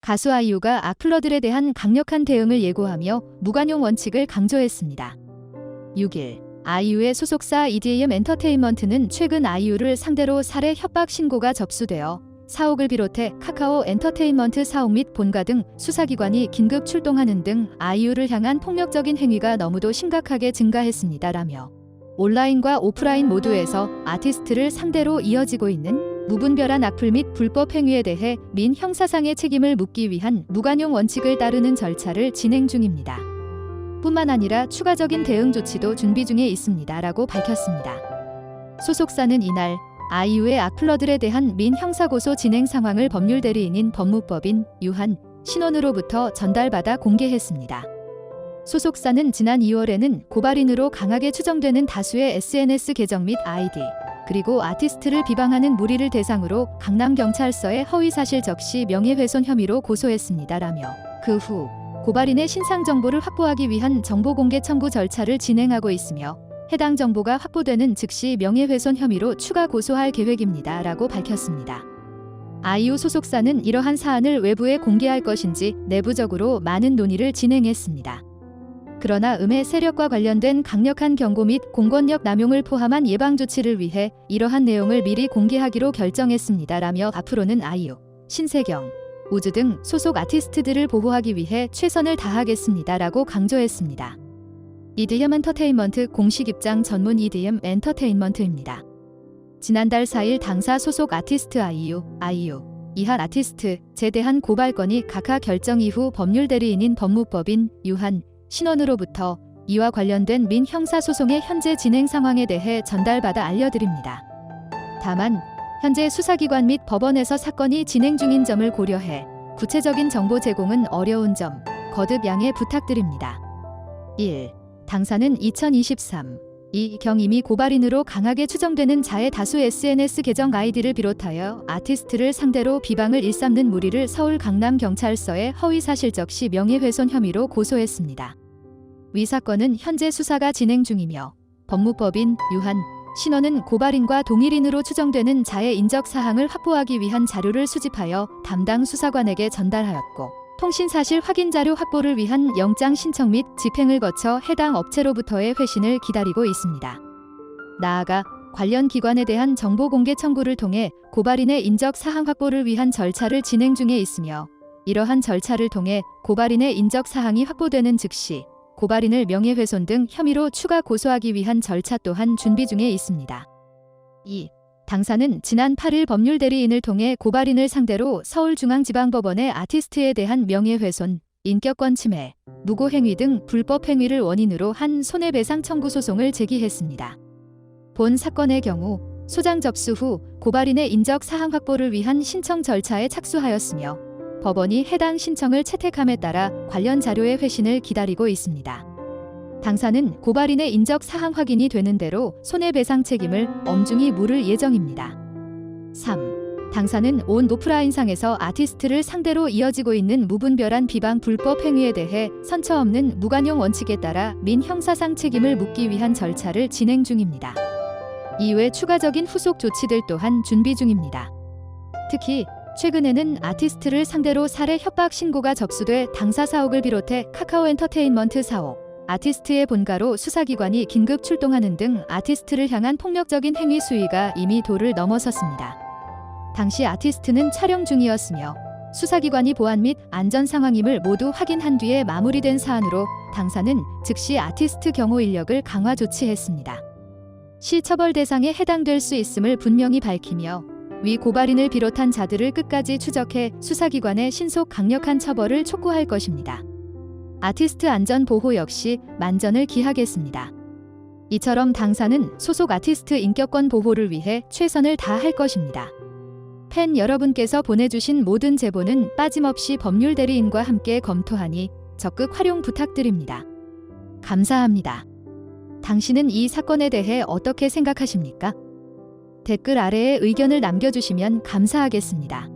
가수 아이유가 악플러들에 대한 강력한 대응을 예고하며 무관용 원칙을 강조했습니다. 6일 아이유의 소속사 EDM 엔터테인먼트는 최근 아이유를 상대로 살해 협박 신고가 접수되어 사옥을 비롯해 카카오 엔터테인먼트 사옥 및 본가 등 수사기관이 긴급 출동하는 등 아이유를 향한 폭력적인 행위가 너무도 심각하게 증가했습니다라며 온라인과 오프라인 모두에서 아티스트를 상대로 이어지고 있는 무분별한 악플 및 불법 행위에 대해 민 형사상의 책임을 묻기 위한 무관용 원칙을 따르는 절차를 진행 중입니다. 뿐만 아니라 추가적인 대응 조치도 준비 중에 있습니다라고 밝혔습니다. 소속사는 이날 아이유의 악플러들에 대한 민 형사고소 진행 상황을 법률대리인인 법무법인 유한 신원으로부터 전달받아 공개했습니다. 소속사는 지난 2월에는 고발인으로 강하게 추정되는 다수의 SNS 계정 및 아이디, 그리고 아티스트를 비방하는 무리를 대상으로 강남경찰서에 허위사실 적시 명예훼손 혐의로 고소했습니다라며 그 후 고발인의 신상 정보를 확보하기 위한 정보공개 청구 절차를 진행하고 있으며 해당 정보가 확보되는 즉시 명예훼손 혐의로 추가 고소할 계획입니다라고 밝혔습니다. 아이유 소속사는 이러한 사안을 외부에 공개할 것인지 내부적으로 많은 논의를 진행했습니다. 그러나 음해 세력과 관련된 강력한 경고 및 공권력 남용을 포함한 예방 조치를 위해 이러한 내용을 미리 공개하기로 결정했습니다라며 앞으로는 아이유, 신세경, 우즈 등 소속 아티스트들을 보호하기 위해 최선을 다하겠습니다라고 강조했습니다. EDM 엔터테인먼트 공식 입장 전문 EDM 엔터테인먼트입니다. 지난달 4일 당사 소속 아티스트 아이유, 이한 아티스트에 대한 고발 건이 각하 결정 이후 법률대리인인 법무법인 유한 신원으로부터 이와 관련된 민 형사소송의 현재 진행 상황에 대해 전달받아 알려드립니다. 다만 현재 수사기관 및 법원에서 사건이 진행 중인 점을 고려해 구체적인 정보 제공은 어려운 점 거듭 양해 부탁드립니다. 1. 당사는 2023경 이미 고발인으로 강하게 추정되는 자의 다수 SNS 계정 아이디를 비롯하여 아티스트를 상대로 비방을 일삼는 무리를 서울 강남경찰서에 허위사실적시 명예훼손 혐의로 고소했습니다. 위 사건은 현재 수사가 진행 중이며 법무법인 유한 신원은 고발인과 동일인으로 추정되는 자의 인적사항을 확보하기 위한 자료를 수집하여 담당 수사관에게 전달하였고 통신사실 확인자료 확보를 위한 영장 신청 및 집행을 거쳐 해당 업체로부터의 회신을 기다리고 있습니다. 나아가 관련 기관에 대한 정보공개 청구를 통해 고발인의 인적사항 확보를 위한 절차를 진행 중에 있으며 이러한 절차를 통해 고발인의 인적사항이 확보되는 즉시 고발인을 명예훼손 등 혐의로 추가 고소하기 위한 절차 또한 준비 중에 있습니다. 2. 당사는 지난 8일 법률대리인을 통해 고발인을 상대로 서울중앙지방법원에 아티스트에 대한 명예훼손, 인격권 침해, 무고행위 등 불법 행위를 원인으로 한 손해배상 청구 소송을 제기했습니다. 본 사건의 경우 소장 접수 후 고발인의 인적사항 확보를 위한 신청 절차에 착수하였으며 법원이 해당 신청을 채택함에 따라 관련 자료의 회신을 기다리고 있습니다. 당사는 고발인의 인적사항 확인이 되는 대로 손해배상 책임을 엄중히 물을 예정입니다. 3. 당사는 온 오프라인상에서 아티스트를 상대로 이어지고 있는 무분별한 비방 불법 행위에 대해 선처 없는 무관용 원칙에 따라 민 형사상 책임을 묻기 위한 절차를 진행 중입니다. 이외 추가적인 후속 조치들 또한 준비 중입니다. 특히 최근에는 아티스트를 상대로 살해 협박 신고가 접수돼 당사 사옥을 비롯해 카카오 엔터테인먼트 사옥, 아티스트의 본가로 수사기관이 긴급 출동하는 등 아티스트를 향한 폭력적인 행위 수위가 이미 도를 넘어섰습니다. 당시 아티스트는 촬영 중이었으며 수사기관이 보안 및 안전 상황임을 모두 확인한 뒤에 마무리된 사안으로 당사는 즉시 아티스트 경호 인력을 강화 조치했습니다. 시 처벌 대상에 해당될 수 있음을 분명히 밝히며 위 고발인을 비롯한 자들을 끝까지 추적해 수사기관의 신속 강력한 처벌을 촉구할 것입니다. 아티스트 안전 보호 역시 만전을 기하겠습니다. 이처럼 당사는 소속 아티스트 인격권 보호를 위해 최선을 다할 것입니다. 팬 여러분께서 보내주신 모든 제보는 빠짐없이 법률대리인과 함께 검토하니 적극 활용 부탁드립니다. 감사합니다. 당신은 이 사건에 대해 어떻게 생각하십니까? 댓글 아래에 의견을 남겨주시면 감사하겠습니다.